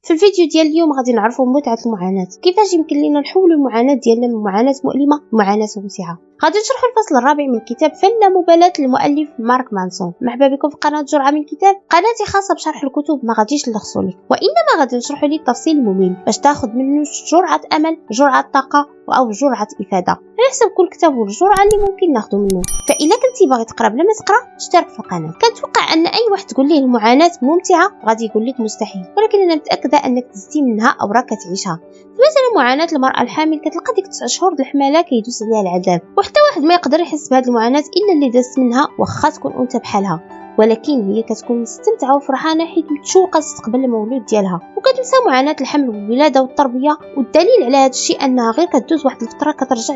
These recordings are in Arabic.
في الفيديو ديال اليوم غادي نعرفوا متعة المعاناة، كيفاش يمكن لنا نحولوا المعاناة ديالنا من معاناة مؤلمة لمعاناة ممتعة. غادي نشرح الفصل الرابع من الكتاب فن لا مبالاة للمؤلف مارك مانسون. مرحبا بكم في قناة جرعة من الكتاب، قناتي خاصة بشرح الكتب، ما غاديش نلخصوا لك وانما غادي نشرح لك التفصيل الممل باش تاخذ منه جرعة امل، جرعة طاقة او جرعة افادة على حسب كل كتاب والجرعة اللي ممكن ناخذ منه. فاذا كنتي باغي تقرا بلا ما تقرا اشترك في القناة. كنتوقع ان اي واحد تقول ليه المعاناة ممتعة غادي يقول لك مستحيل، ولكن انا متاكده انك تزتي منها او راك تعيشها. مثلا معاناة المرأة الحامل كتلقى ديك 9 شهور الحمالة كيدوز عليها العذاب، وحتى واحد ما يقدر يحس بهذه المعاناة الا اللي داز منها، واخا تكون انت بحالها، ولكن هي كتكون مستمتعه وفرحانه حيت متشوقه تستقبل المولود ديالها، وكتنسى معاناه الحمل والولاده والتربيه. والدليل على هذا الشيء انها غير كدوز واحد الفتره كترجع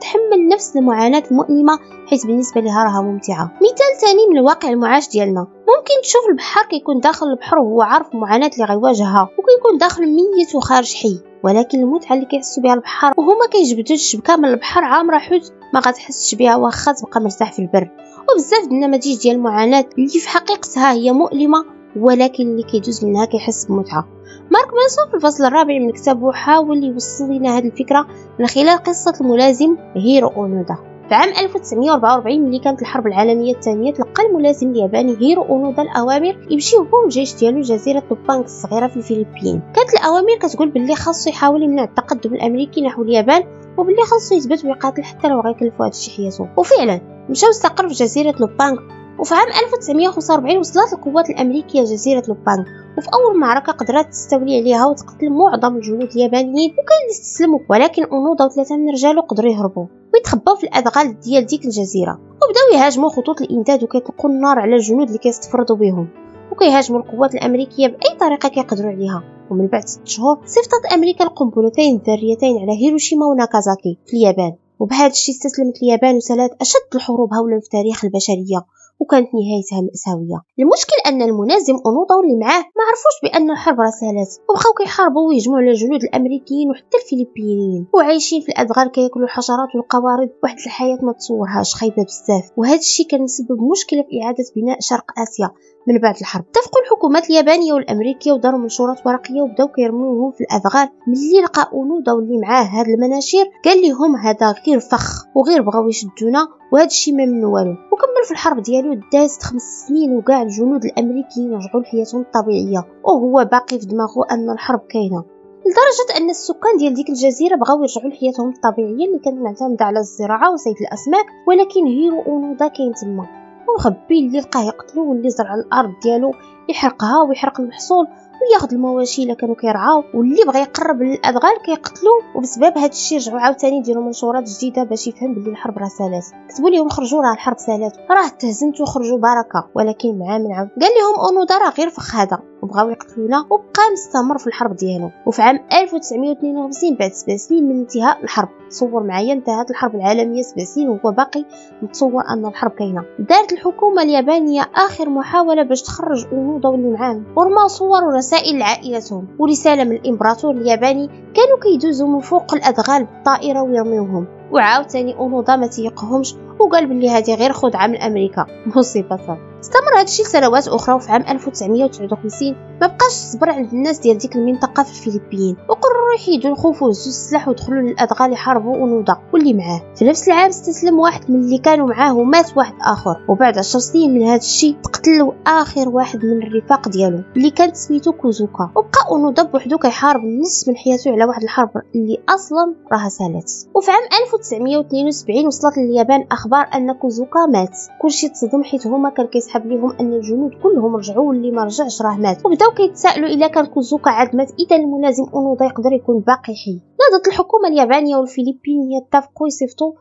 تحمل نفس المعاناه المؤلمه، حيت بالنسبه لها راها ممتعه. مثال ثاني من الواقع المعاش ديالنا، ممكن تشوف البحار كيكون داخل البحر وهو عارف المعاناه اللي غيواجهها، وكيكون داخل ميت وخارج حي، ولكن المتعه اللي كيحسوا بها البحار وهما كيجبدوا الشبكه من البحر عامره حوت ما غتحسش بها واخا تبقى مرتاح في البر. وبزاف النماذج ديال المعاناه اللي في حقيقتها هي مؤلمه، ولكن اللي كيدوز منها كيحس بمتعه. مارك مانسون في الفصل الرابع من كتابه حاول يوصل لنا هذه الفكره من خلال قصه الملازم هيرو اونودا. في عام 1944 ملي كانت الحرب العالميه الثانيه، تلقى الملازم الياباني هيرو اونودا الاوامر يمشي هو والجيش ديالو لجزيره لوبانغ الصغيره في الفلبين. كانت الاوامر كتقول باللي خاصو يحاول يمنع التقدم الامريكي نحو اليابان، وباللي خاصو يثبت ويقاتل حتى لو غيكلفو هادشي حياته. وفعلا مشاو استقر في جزيره لوبانغ، وفي عام 1945 وصلت القوات الامريكيه لجزيره لوبانغ، وفي اول معركه قدرت تستولي عليها وتقتل معظم الجنود اليابانيين، وكان اللي استسلموا، ولكن اونودا وثلاثه من رجاله قدروا يهربوا ويتخباو في الادغال ديال ديك الجزيره، وبداو يهاجموا خطوط الامداد وكيطلقوا النار على الجنود اللي كيستفردوا بهم، وكيهاجموا القوات الامريكيه باي طريقه كيقدروا عليها. ومن بعد 6 شهور صيفطت امريكا القنبلتين الذريتين على هيروشيما وناكازاكي في اليابان، وبهذا الشيء استسلمت اليابان وسالت اشد الحروب هولا في تاريخ البشريه، وكانت نهايتها مأساوية. المشكل ان المنازم اونودا واللي معاه ما عرفوش بان الحرب راه سالات، وبقاو كيحاربوا ويهجموا على الجنود الامريكيين وحتى الفلبينيين، وعايشين في الادغال كياكلوا الحشرات والقوارض، واحد الحياه ما تصورهاش، خايبه بزاف. وهذا الشيء كان مسبب مشكله في اعاده بناء شرق اسيا من بعد الحرب. اتفقوا الحكومات اليابانيه والامريكيه وداروا منشورات ورقيه وبداو كيرموهم في الادغال. ملي لقى اونودا واللي معاه هاد المناشير قال لهم هذا غير فخ وغير بغاو يشدونا، وهذا الشيء ما منه والو. وكمل في الحرب ديالو، دازت 5 سنين وكاع الجنود الامريكيين رجعوا لحياتهم الطبيعيه، وهو باقي في دماغه ان الحرب كاينه، لدرجه ان السكان ديال ديك الجزيره بغاو يرجعوا لحياتهم الطبيعيه اللي كانت معتمده على الزراعه وصيد الاسماك. ولكن هيرو اونودا كاين تما، ومخبي اللي لقاه يقتلو، واللي زرع الارض ديالو يحرقها ويحرق المحصول وياخذ المواشي الا كانوا كيرعاو، واللي بغى يقرب للادغال كيقتلو. وبسبب هذا الشيء رجعوا عاوتاني يديروا منشورات جديده باش يفهم باللي الحرب راه سالات. كتبوا لهم خرجوا راه الحرب سالات، راه تهزمتوا خرجوا بركه. ولكن مع من عاود قال لهم اونودا راه غير فخ هذا، وبغاو يقتلونا، وبقى مستمر في الحرب ديالو. وفي عام 1952 بعد 7 سنين من انتهاء الحرب، تصور معايا انتهت الحرب العالميه 7 سنين وهو باقي متصور ان الحرب كاينه، دارت الحكومه اليابانيه اخر محاوله باش تخرج اونودا واللي معاه، ورماو صور ورسائل لعائلتهم ورساله من الامبراطور الياباني كانوا كيدوزوا من فوق الادغال بالطائره ويرميوهم. وعاوتاني اونودا ما تيقهمش وقال بلي هذه غير خدعه من امريكا. مصيبه صافي. استمر هذا الشيء لسنوات اخرى، وفي عام 1959 ما بقاش الصبر عند الناس ديال ديك المنطقه في الفلبين، وقرروا يحيدوا الخوف وهزوا السلاح ودخلوا للادغال يحاربوا اونودا واللي معاه. في نفس العام استسلم واحد من اللي كانوا معاه ومات واحد اخر، وبعد 10 سنين من هذا الشيء تقتل اخر واحد من الرفاق ديالو اللي كانت سميتو كوزوكا، وبقى اونودا بوحدو كيحارب النص من حياته على واحد الحرب اللي اصلا راها سالات. وفي عام 1972 وصلت لليابان اخبار ان كوزوكا مات. كلشي تصدم حيت هما كان كيسحب ليهم ان الجنود كلهم رجعوا واللي ما رجعش راه مات، وبداو كيتسائلوا الا كان كوزوكا عاد مات اذا الملازم اونودا يقدر يكون باقي حي. ناضت الحكومه اليابانيه والفلبينيه اتفقوا يصيفطوا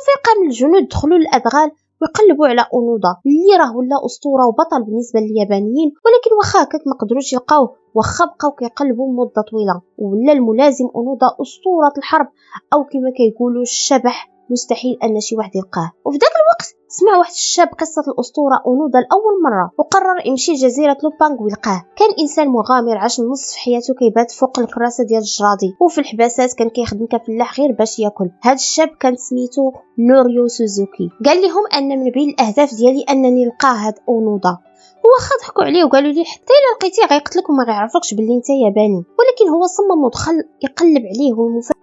فرقه من الجنود دخلوا للادغال ويقلبوا على اونودا اللي راه ولا اسطوره وبطل بالنسبه لليابانيين، ولكن واخا هكاك ما قدروش يلقاوه، واخا بقاو كيقلبوا مده طويله، ولا الملازم اونودا اسطوره الحرب، او كما كيقولوا الشبح مستحيل ان شي واحد يلقاه. وفي ذاك الوقت سمع واحد الشاب قصه الاسطوره اونودا لاول مره، وقرر يمشي لجزيره لوبانغ ويلقاه. كان انسان مغامر عاش نصف حياته كيبات فوق الكراسه ديال الجراضي، وفي الحباسات كان كيخدم كفلاح غير باش ياكل. هذا الشاب كان سميتو نوريو سوزوكي. قال لهم ان من بين الاهداف ديالي انني نلقى هاد اونودا، واخا ضحكوا عليه وقالوا ليه حتى الا لقيتيه غيقتلك وما غيعرفكش باللي انت ياباني، ولكن هو صمم ودخل يقلب عليه.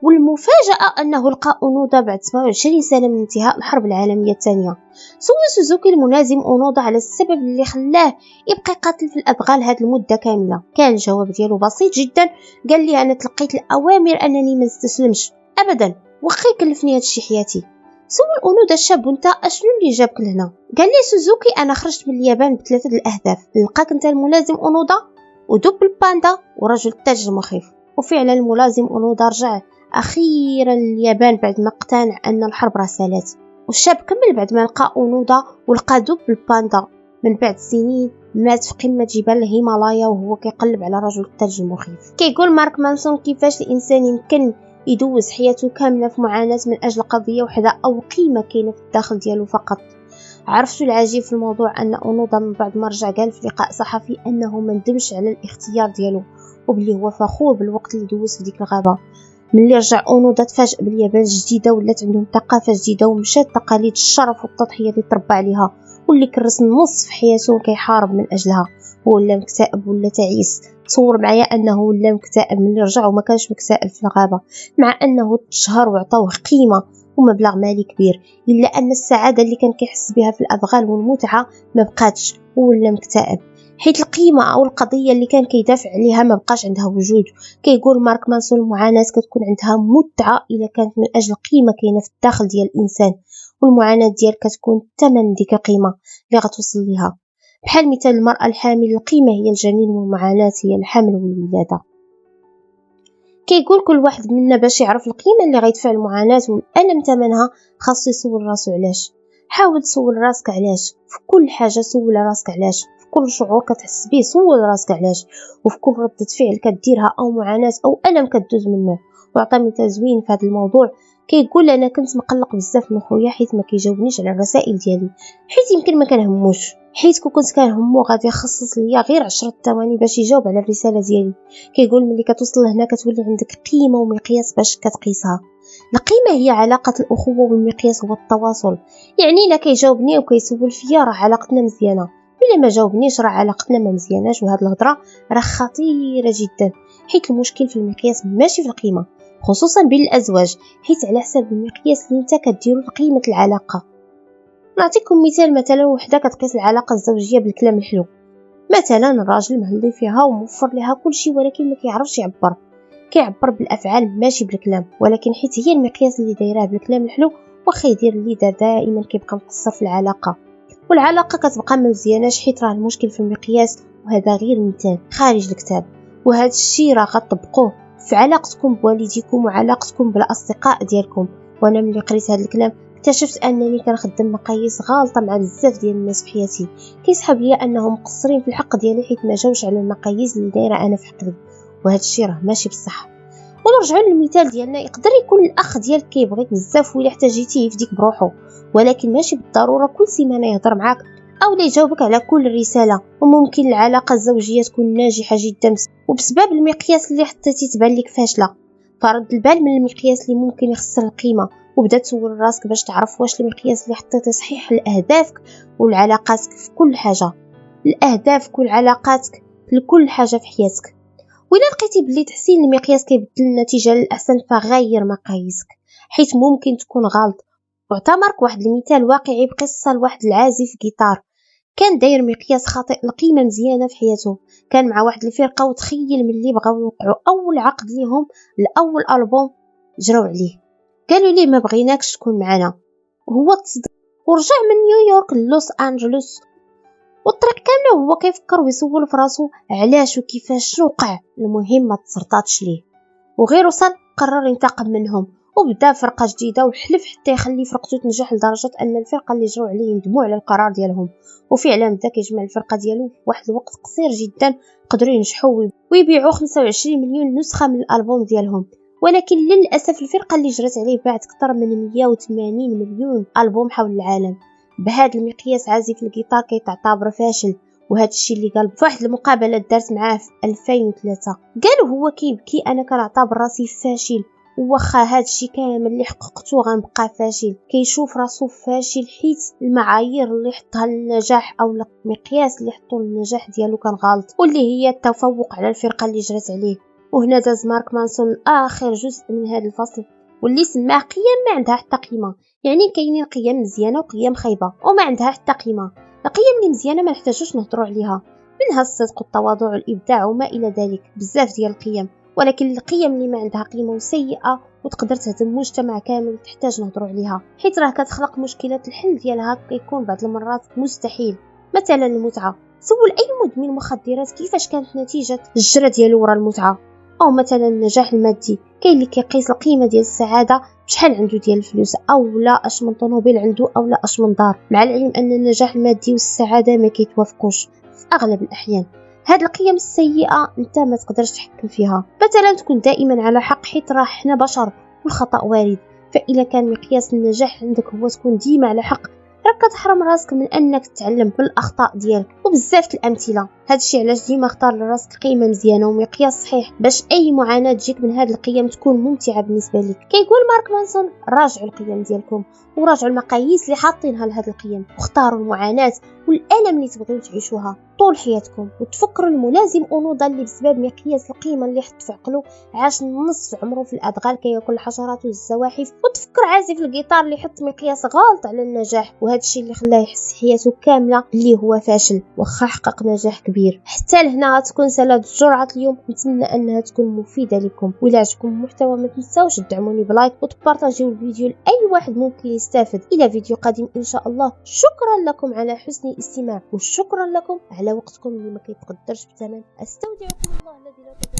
والمفاجاه انه لقى اونودا بعد 27 سنه من انتهاء الحرب العالميه الثانيه. سول سوزوكي الملازم اونودا على السبب اللي خلاه يبقى قاتل في الادغال هذه المده كامله. كان الجواب ديالو بسيط جدا، قال لي انا تلقيت الاوامر انني ما نستسلمش ابدا واخا يكلفني هادشي حياتي. سول اونودا الشاب وانت اشنو اللي جابك لهنا؟ قال لي سوزوكي انا خرجت من اليابان بثلاثه الاهداف، نلقاك انت الملازم اونودا ودب الباندا ورجل التاج المخيف. وفعلا الملازم اونودا رجع اخيرا لليابان بعد ما اقتنع ان الحرب راه سالات. والشاب كمل بعد ما لقى اونودا ولقى دب الباندا. من بعد سنين مات في قمه جبال الهيمالايا وهو كيقلب على رجل التاج المخيف. كيقول مارك مانسون كيفاش الانسان يمكن يدوز حياته كامله في معاناه من اجل قضيه وحده او قيمه كاينه في الداخل ديالو فقط. عرفتوا العجيب في الموضوع ان اونودا من بعد ما رجع قال في لقاء صحفي انه ما ندمش على الاختيار ديالو وبلي هو فخور بالوقت اللي دوز في ديك الغابه. ملي رجع اونودا تفاجأ باليابان جديده ولات عندهم ثقافه جديده ومشات تقاليد الشرف والتضحيه اللي تربى عليها واللي كرس نص في حياته كيحارب من اجلها. هو ولا مكتئب ولا تعيس. تصور معايا انه ولا مكتئب ملي رجع وما كانش مكتئب في الغابه، مع انه تشهر وعطاوه قيمه ومبلغ مالي كبير، الا ان السعاده اللي كان كيحس بها في الادغال والمتعه ما بقاتش ولا مكتئب، حيت القيمه او القضيه اللي كان كيدافع عليها ما بقاش عندها وجود. كيقول مارك مانسون المعاناه كتكون عندها متعه الا كانت من اجل قيمه كاينه في الداخل ديال الانسان، والمعاناه ديالك كتكون ثمن ديك القيمه اللي غتوصل ليها. بحال مثال المراه الحامل القيمه هي الجنين والمعاناه هي الحمل والولاده. كيقول كل واحد منا باش يعرف القيمه اللي غيدفع المعاناه والالم ثمنها خاصو يسول راسو علاش. حاول تسول راسك علاش في كل حاجه، سول راسك علاش في كل شعور كتحس به، سول راسك علاش، وفي كل ردة فعل كديرها او معاناه او الم كدوز منه. وعطى مثال زوين في هذا الموضوع. كيقول انا كنت مقلق بزاف من خويا حيت ما كيجاوبنيش على الرسائل ديالي، حيت يمكن ما كنهموش، حيت كنت كنهمو غادي يخصص ليا غير 10 ثواني باش يجاوب على الرساله ديالي. كيقول ملي كتوصل لهنا كتولي عندك قيمه ومقياس باش كتقيسها. القيمه هي علاقه الاخوه والمقياس هو التواصل. يعني الا كيجاوبني وكيسول فيا راه علاقتنا مزيانه، الا ما جاوبنيش راه علاقتنا ما مزياناش. وهاد الهضره راه خطيره جدا، حيت المشكل في المقياس ماشي في القيمه، خصوصا بين الازواج، حيت على حساب المقياس اللي انت كديرو لقيمه العلاقه. نعطيكم مثال وحده كتقيس العلاقه الزوجيه بالكلام الحلو. مثلا الراجل مهلي فيها وموفر لها كل شيء ولكن ما كيعرفش كيعبر بالافعال ماشي بالكلام، ولكن حيت هي المقياس اللي دايراه بالكلام الحلو واخا يدير اللي دار دائما كيبقى مقصر في العلاقه، والعلاقه كتبقى ما مزياناش حيت راه المشكل في المقياس. وهذا غير مثال خارج الكتاب، وهذا الشيء راه غتطبقوه في علاقتكم بوالديكم وعلاقتكم بالاصدقاء ديالكم. وانا ملي قريت هذا الكلام اكتشفت انني كنخدم مقاييس غالطه مع بزاف ديال الناس في حياتي. كيسحب ليا انهم مقصرين في الحق ديالي حيت ما جاوش على المقاييس اللي دايره انا في حقي، وهذا الشيء راه ماشي بصح. ونرجعوا للمثال ديالنا، يقدر يكون الاخ ديالك كيبغيك بزاف وإلا احتاجيتيه يفديك بروحه، ولكن ماشي بالضروره كل سيمانه يهضر معاك او لا يجاوبك على كل رساله. وممكن العلاقه الزوجيه تكون ناجحه جدا وبسبب المقياس اللي حطيتي تبان لك فاشله. فرد البال من المقياس اللي ممكن يخسر القيمه، وبدا تسول راسك باش تعرف واش المقياس اللي حطيتي صحيح لاهدافك والعلاقاتك في كل حاجه، الاهداف والعلاقاتك لكل حاجه في حياتك. وإلا لقيتي بلي تحسين المقياس كيبدل النتيجه للاحسن فغير مقاييسك، حيت ممكن تكون غلط. واعتبرك واحد المثال واقعي بقصه لواحد العازف جيتار كان داير مقياس خاطئ لقيمه مزيانه في حياته. كان مع واحد الفرقه وتخيل ملي بغاو يوقعوا اول عقد ليهم الاول البوم جراو عليه، قالوا ليه ما بغيناكش تكون معنا، وهو تصدق ورجع من نيويورك للوس انجلوس. والطريق كامله هو كيفكر ويسول في راسو علاش وكيفاش وقع. المهم ما تسرطاتش ليه، وغير وصل قرر ينتقم منهم وبدا فرقه جديده وحلف حتى يخلي فرقته تنجح لدرجه ان الفرقه اللي جروا عليه يندموا على القرار ديالهم. وفعلا بدا كيجمع الفرقه ديالو في واحد الوقت قصير جدا، قدروا ينجحوا ويبيعوا 25 مليون نسخه من الالبوم ديالهم. ولكن للاسف الفرقه اللي جرت عليه باعت اكثر من 180 مليون البوم حول العالم. بهذا المقياس عازف الجيتار كيتعتبر فاشل، وهذا الشيء اللي قال فواحد المقابله دارت معاه في 2003. قالوا هو كيبكي انا كنعتبر راسي فاشل وواخا هادشي كامل اللي حققتو غنبقى فاشل. كيشوف راسو فاشل حيت المعايير اللي حطها للنجاح او المقياس اللي حطو للنجاح ديالو كان غلط، واللي هي التفوق على الفرقه اللي جرت عليه. وهنا داز مارك مانسون اخر جزء من هذا الفصل واللي سماه قيم ما عندها حتى قيمه. يعني كاينين قيم مزيانه وقيم خايبه وما عندها حتى قيمه. القيم اللي مزيانه ما نحتاجوش نهضروا عليها، منها الصدق والتواضع والابداع وما الى ذلك، بزاف ديال القيم. ولكن القيم اللي ما عندها قيمه وسيئه وتقدر تهدم مجتمع كامل تحتاج نهضروا عليها، حيت راه كتخلق مشكلات الحل ديالها كيكون بعض المرات مستحيل. مثلا المتعه، سول اي مدمن مخدرات كيفاش كانت نتيجه الجرة ديالو ورا المتعه. او مثلا النجاح المادي، كاين اللي كيقيس القيمه ديال السعاده بشحال عنده ديال الفلوس، او لا اش من طوموبيل عنده، او لا اش من دار، مع العلم ان النجاح المادي والسعاده ما كيتوافقوش في اغلب الاحيان. هاد القيم السيئه انت ما تقدرش تحكم فيها. مثلا تكون دائما على حق حيت راه حنا بشر والخطا وارد، فاذا كان مقياس النجاح عندك هو تكون ديما على حق، راك كتحرم راسك من انك تتعلم من الاخطاء ديالك. وبزاف الامثله. هادشي علاش ديما اختار لراسك قيمه مزيانه ومقياس صحيح باش اي معاناه تجيك من هاد القيم تكون ممتعه بالنسبه لك. كيقول مارك مانسون راجعوا القيم ديالكم وراجعوا المقاييس اللي حاطينها لهاد القيم، واختاروا المعاناه والالم اللي تبغيو تعيشوها طول حياتكم، وتفكروا الملازم انوضه اللي بسبب مقياس القيمه اللي حط في عقله عاش نصف عمره في الادغال كياكل الحشرات والزواحف. وتفكر عازف الجيتار اللي حط مقياس غلط على النجاح، وهذا الشيء اللي خلاه يحس حياته كامله اللي هو فاشل واخا حقق نجاح كبير. حتى لهنا تكون سالات جرعه اليوم، نتمنى انها تكون مفيده لكم. وإلا عجبكم المحتوى ما تنساوش تدعموني بلايك وتبارطاجيو الفيديو لاي واحد ممكن يستافد. الى فيديو قادم ان شاء الله. شكرا لكم على حسن الاستماع، وشكرا لكم على وقتكم اللي ما كيتقدرش بثمن. استودعكم الله الذي لا تضيع